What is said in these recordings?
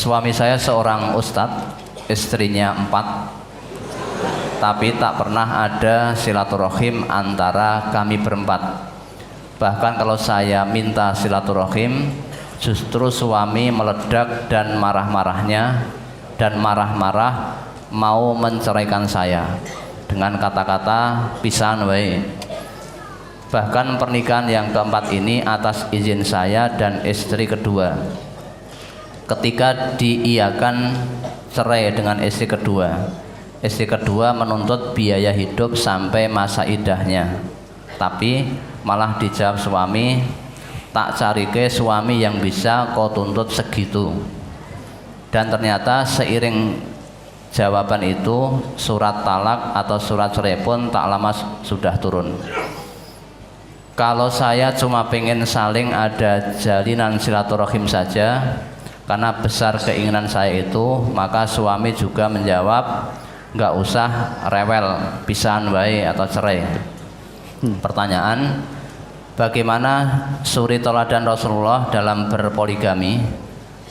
Suami saya seorang ustadz, istrinya 4, tapi tak pernah ada silaturahim antara kami berempat. Bahkan kalau saya minta silaturahim, justru suami meledak dan marah-marah mau menceraikan saya dengan kata-kata pisan wae. Bahkan pernikahan yang keempat ini atas izin saya dan istri kedua. Ketika diiyakan cerai dengan istri kedua menuntut biaya hidup sampai masa idahnya, tapi malah dijawab suami, tak carike suami yang bisa kau tuntut segitu. Dan ternyata seiring jawaban itu, surat talak atau surat cerai pun tak lama sudah turun. Kalau saya cuma pengen saling ada jalinan silaturahim saja, karena besar keinginan saya itu, maka suami juga menjawab, nggak usah rewel, pisan wae atau cerai. Pertanyaan, bagaimana suri teladan Rasulullah dalam berpoligami?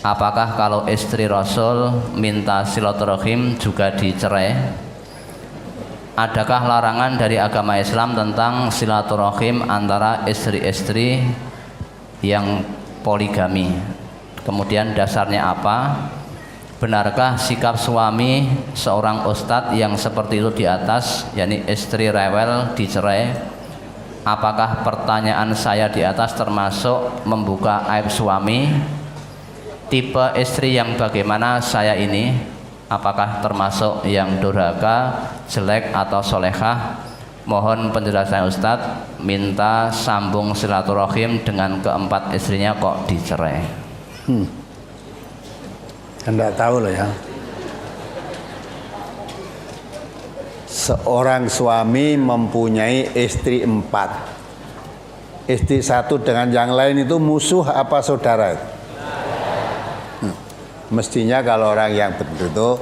Apakah kalau istri Rasul minta silaturahim juga dicerai? Adakah larangan dari agama Islam tentang silaturahim antara istri-istri yang poligami? Kemudian dasarnya apa? Benarkah sikap suami seorang ustadz yang seperti itu di atas, yakni istri rewel dicerai? Apakah pertanyaan saya di atas termasuk membuka aib suami? Tipe istri yang bagaimana saya ini? Apakah termasuk yang durhaka, jelek atau solehah? Mohon penjelasan Ustadz. Minta sambung silaturahim dengan keempat istrinya kok dicerai. Anda tahu loh ya, seorang suami mempunyai istri 4, istri 1 dengan yang lain itu musuh apa saudara? Mestinya kalau orang yang begitu,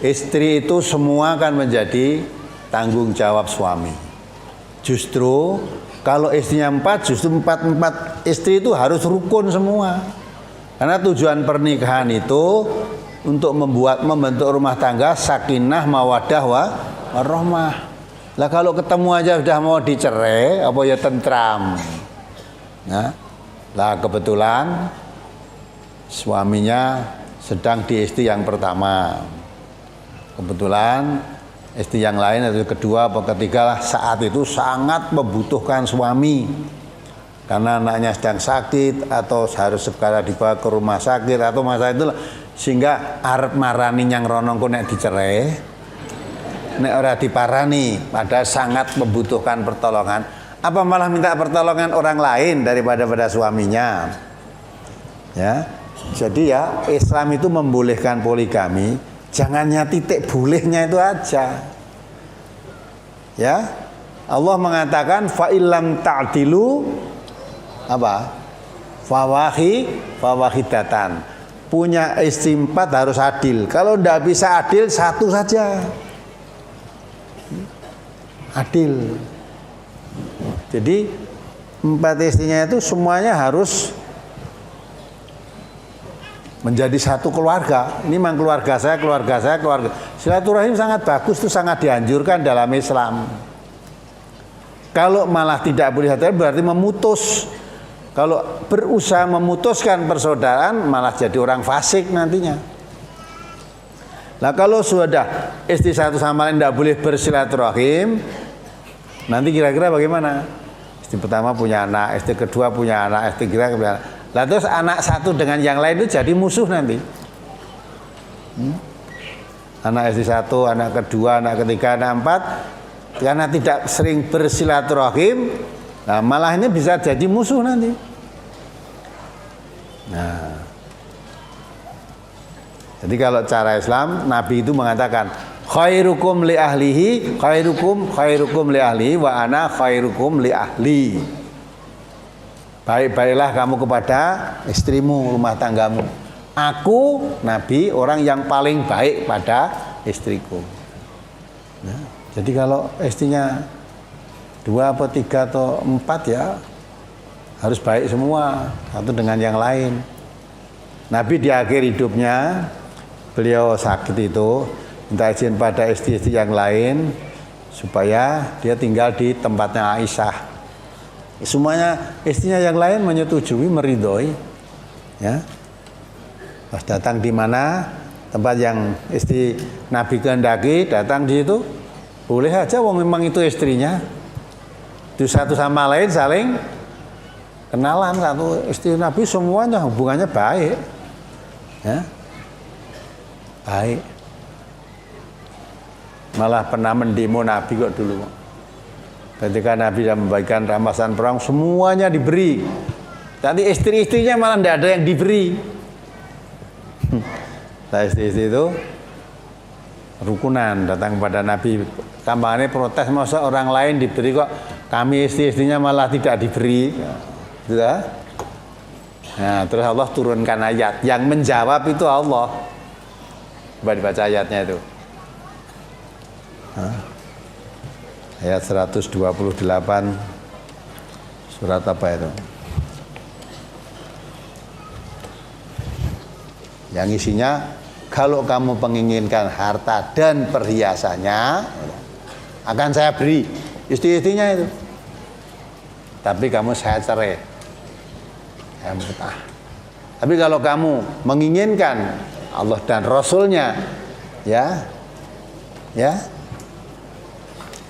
istri itu semua kan menjadi tanggung jawab suami. Justru kalau istrinya 4, justru 4 istri itu harus rukun semua. Karena tujuan pernikahan itu untuk membentuk rumah tangga sakinah, mawaddah, warahmah. Lah kalau ketemu aja sudah mau dicerai, apa ya tentram. Nah, lah kebetulan suaminya sedang di istri yang pertama. Kebetulan istri yang lain atau kedua atau ketiga lah saat itu sangat membutuhkan suami. Karena anaknya sedang sakit atau harus segera dibawa ke rumah sakit atau masa itulah, sehingga arep marani yang ronongku nek dicerai, nek ora diparani, padahal sangat membutuhkan pertolongan. Apa malah minta pertolongan orang lain daripada pada suaminya? Ya, jadi ya Islam itu membolehkan poligami, jangannya titik bolehnya itu aja. Ya, Allah mengatakan fa illam ta'dilu apa? Fawahidatan. Punya istri 4 harus adil. Kalau tidak bisa adil, 1 saja. Adil. Jadi 4 istrinya itu semuanya harus menjadi satu keluarga. Ini memang keluarga saya. Silaturahim sangat bagus, itu sangat dianjurkan dalam Islam. Kalau malah tidak boleh berarti memutus. Kalau berusaha memutuskan persaudaraan malah jadi orang fasik nantinya. Nah kalau sudah istri satu sama lain tidak boleh bersilaturahim, nanti kira-kira bagaimana? Istri pertama punya anak, istri kedua punya anak, istri ketiga punya anak. Lah terus anak satu dengan yang lain itu jadi musuh nanti. Anak istri satu, anak kedua, anak ketiga, anak 4, karena tidak sering bersilaturahim, nah malah ini bisa jadi musuh nanti. Nah, jadi kalau cara Islam, Nabi itu mengatakan khairukum li ahlihi, khairukum li ahlihi wa ana khairukum li ahli. Baik-baiklah kamu kepada istrimu, rumah tanggamu. Aku Nabi orang yang paling baik pada istriku. Nah, jadi kalau istrinya 2 atau 3 atau 4 ya harus baik semua, satu dengan yang lain. Nabi di akhir hidupnya beliau sakit itu minta izin pada istri-istri yang lain supaya dia tinggal di tempatnya Aisyah. Semuanya istrinya yang lain menyetujui, meridhoi, ya. Pas datang di mana tempat yang istri Nabi kehendaki, datang di situ boleh aja, wong memang itu istrinya. Itu satu sama lain saling kenalan, satu istri Nabi, semuanya hubungannya baik, ya, baik. Malah pernah mendemo Nabi kok dulu. Ketika Nabi sudah membagikan rampasan perang, semuanya diberi. Tadi istri-istrinya malah tidak ada yang diberi. Nah, istri-istri itu rukunan datang kepada Nabi. Kampanye protes, masa orang lain diberi kok kami istri-istrinya malah tidak diberi. Gitu. Nah, terus Allah turunkan ayat. Yang menjawab itu Allah. Coba dibaca ayatnya itu. Ayat 128 surat apa itu? Yang isinya, kalau kamu menginginkan harta dan perhiasannya akan saya beri istri-istrinya itu, tapi kamu saya cerai, saya mut'ah. Tapi kalau kamu menginginkan Allah dan Rasulnya, ya,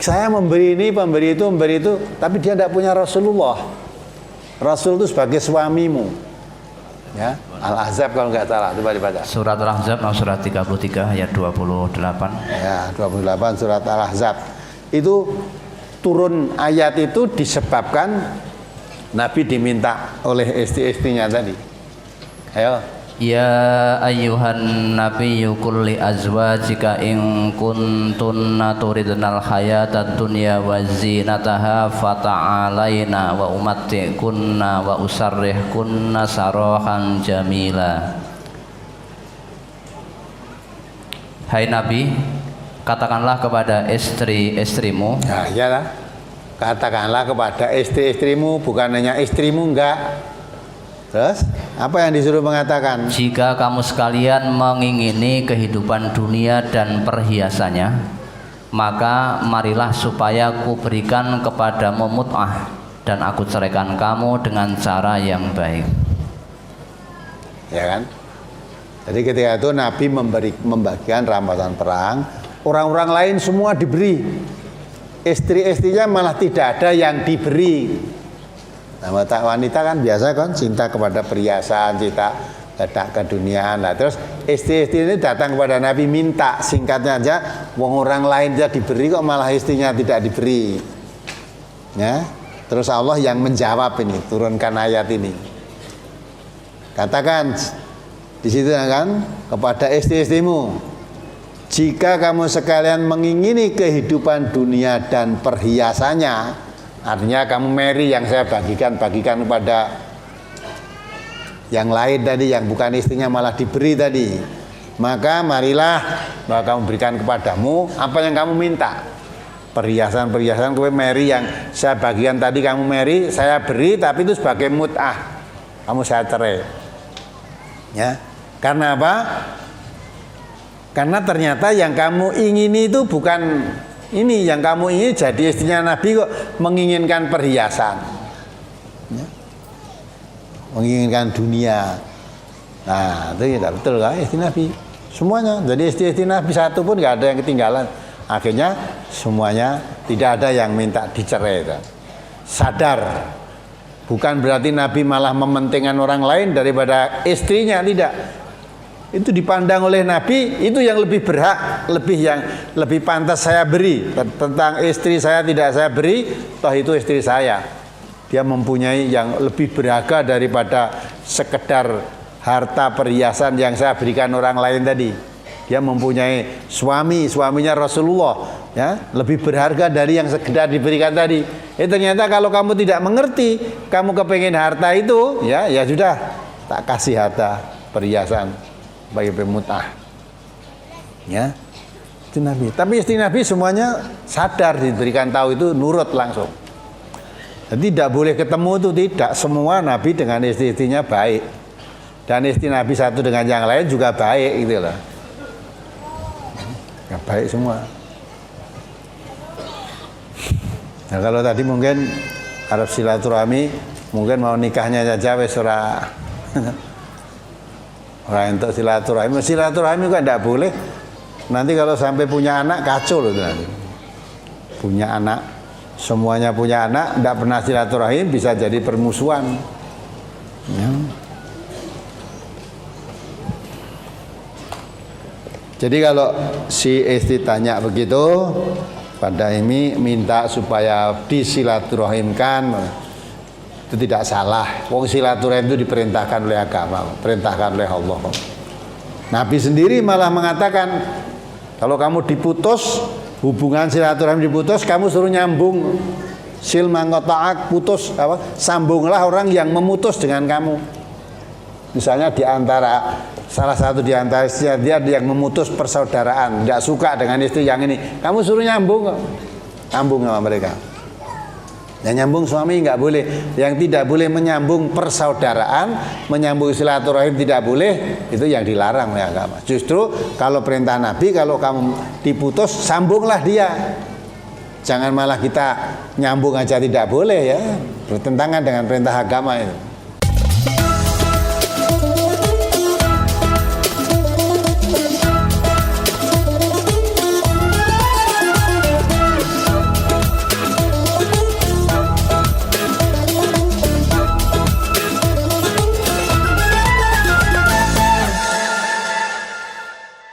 saya memberi ini, memberi itu, tapi dia tidak punya Rasulullah. Rasul itu sebagai suamimu. Ya, Al-Ahzab kalau nggak salah, coba dibaca. Surat Al-Ahzab surat 33 ayat 28. Ya, 28 surat Al-Ahzab. Itu turun ayat itu disebabkan Nabi diminta oleh istri-istrinya tadi. Ayo. Ya ayyuhan nabiyyu qul li azwajika in kuntunna turidnal hayatad dunya wa zinataha fata'alaina wa umatti'kunna wa usarrihkunna sarahan jamila. Hai Nabi, katakanlah kepada istri-istrimu. Nah, iyalah. Katakanlah kepada istri-istrimu, bukan hanya istrimu, enggak. Terus apa yang disuruh mengatakan? Jika kamu sekalian mengingini kehidupan dunia dan perhiasannya, maka marilah supaya ku berikan kepadamu mut'ah dan aku ceraikan kamu dengan cara yang baik. Ya kan? Jadi ketika itu Nabi membagikan rampasan perang, orang-orang lain semua diberi. Istri-istrinya malah tidak ada yang diberi. Nah, wanita kan biasa kan cinta kepada perhiasan, cinta keduniaan. Nah, terus istri-istri ini datang kepada Nabi minta, singkatnya aja, wong orang lain aja diberi kok malah istrinya tidak diberi. Ya. Terus Allah yang menjawab ini, turunkan ayat ini. Katakan di situ kan kepada istri-istrimu, jika kamu sekalian mengingini kehidupan dunia dan perhiasannya, artinya kamu marry yang saya bagikan kepada yang lain tadi, yang bukan istrinya malah diberi tadi, maka marilah bahwa kamu berikan kepadamu apa yang kamu minta. Perhiasan-perhiasan kowe marry yang saya bagikan tadi, kamu marry, saya beri, tapi itu sebagai mut'ah, kamu saya cerai. Ya, karena apa? Karena ternyata yang kamu ingini itu bukan ini, yang kamu ingin jadi istrinya Nabi kok menginginkan perhiasan, ya, menginginkan dunia. Nah, itu tidak betul kan istri Nabi semuanya. Jadi istri Nabi satu pun nggak ada yang ketinggalan. Akhirnya semuanya tidak ada yang minta dicerai. Sadar, bukan berarti Nabi malah mementingkan orang lain daripada istrinya, tidak. Itu dipandang oleh Nabi, itu yang lebih berhak, lebih pantas saya beri. Tentang istri saya tidak saya beri, toh itu istri saya. Dia mempunyai yang lebih berharga daripada sekedar harta perhiasan yang saya berikan orang lain tadi. Dia mempunyai suaminya Rasulullah, ya, lebih berharga dari yang sekedar diberikan tadi. Ternyata kalau kamu tidak mengerti, kamu kepengen harta itu, ya sudah, tak kasih harta perhiasan bagi pemutah, ya, itu Nabi. Tapi istri Nabi semuanya sadar, diberikan tahu itu nurut langsung. Jadi tidak boleh ketemu itu, tidak semua Nabi dengan istri-istrinya baik. dan istri Nabi satu dengan yang lain juga baik gitu loh. Ya, baik semua. Nah kalau tadi mungkin Arab silaturahmi, mungkin mau nikahnya saja wis ora entuk silaturahmi. Silaturahmi kok enggak boleh. Nanti kalau sampai punya anak kacau loh nanti. Punya anak, semuanya punya anak, enggak pernah silaturahim bisa jadi permusuhan. Ya. Jadi kalau si istri tanya begitu pada ini minta supaya disilaturahimkan, itu tidak salah. Wong silaturahim itu diperintahkan oleh agama, perintahkan oleh Allah. Nabi sendiri malah mengatakan kalau kamu diputus, hubungan silaturahim diputus, kamu suruh nyambung. Sil mangkota'ak, putus apa? Sambunglah orang yang memutus dengan kamu. Misalnya di antara salah satu di antara istri dia yang memutus persaudaraan, tidak suka dengan istri yang ini, kamu suruh nyambung, nyambung sama mereka. Yang nyambung suami nggak boleh, yang tidak boleh menyambung persaudaraan, menyambung silaturahim tidak boleh, itu yang dilarang oleh agama. Justru kalau perintah Nabi, kalau kamu diputus, sambunglah dia. Jangan malah kita nyambung aja tidak boleh ya, bertentangan dengan perintah agama itu.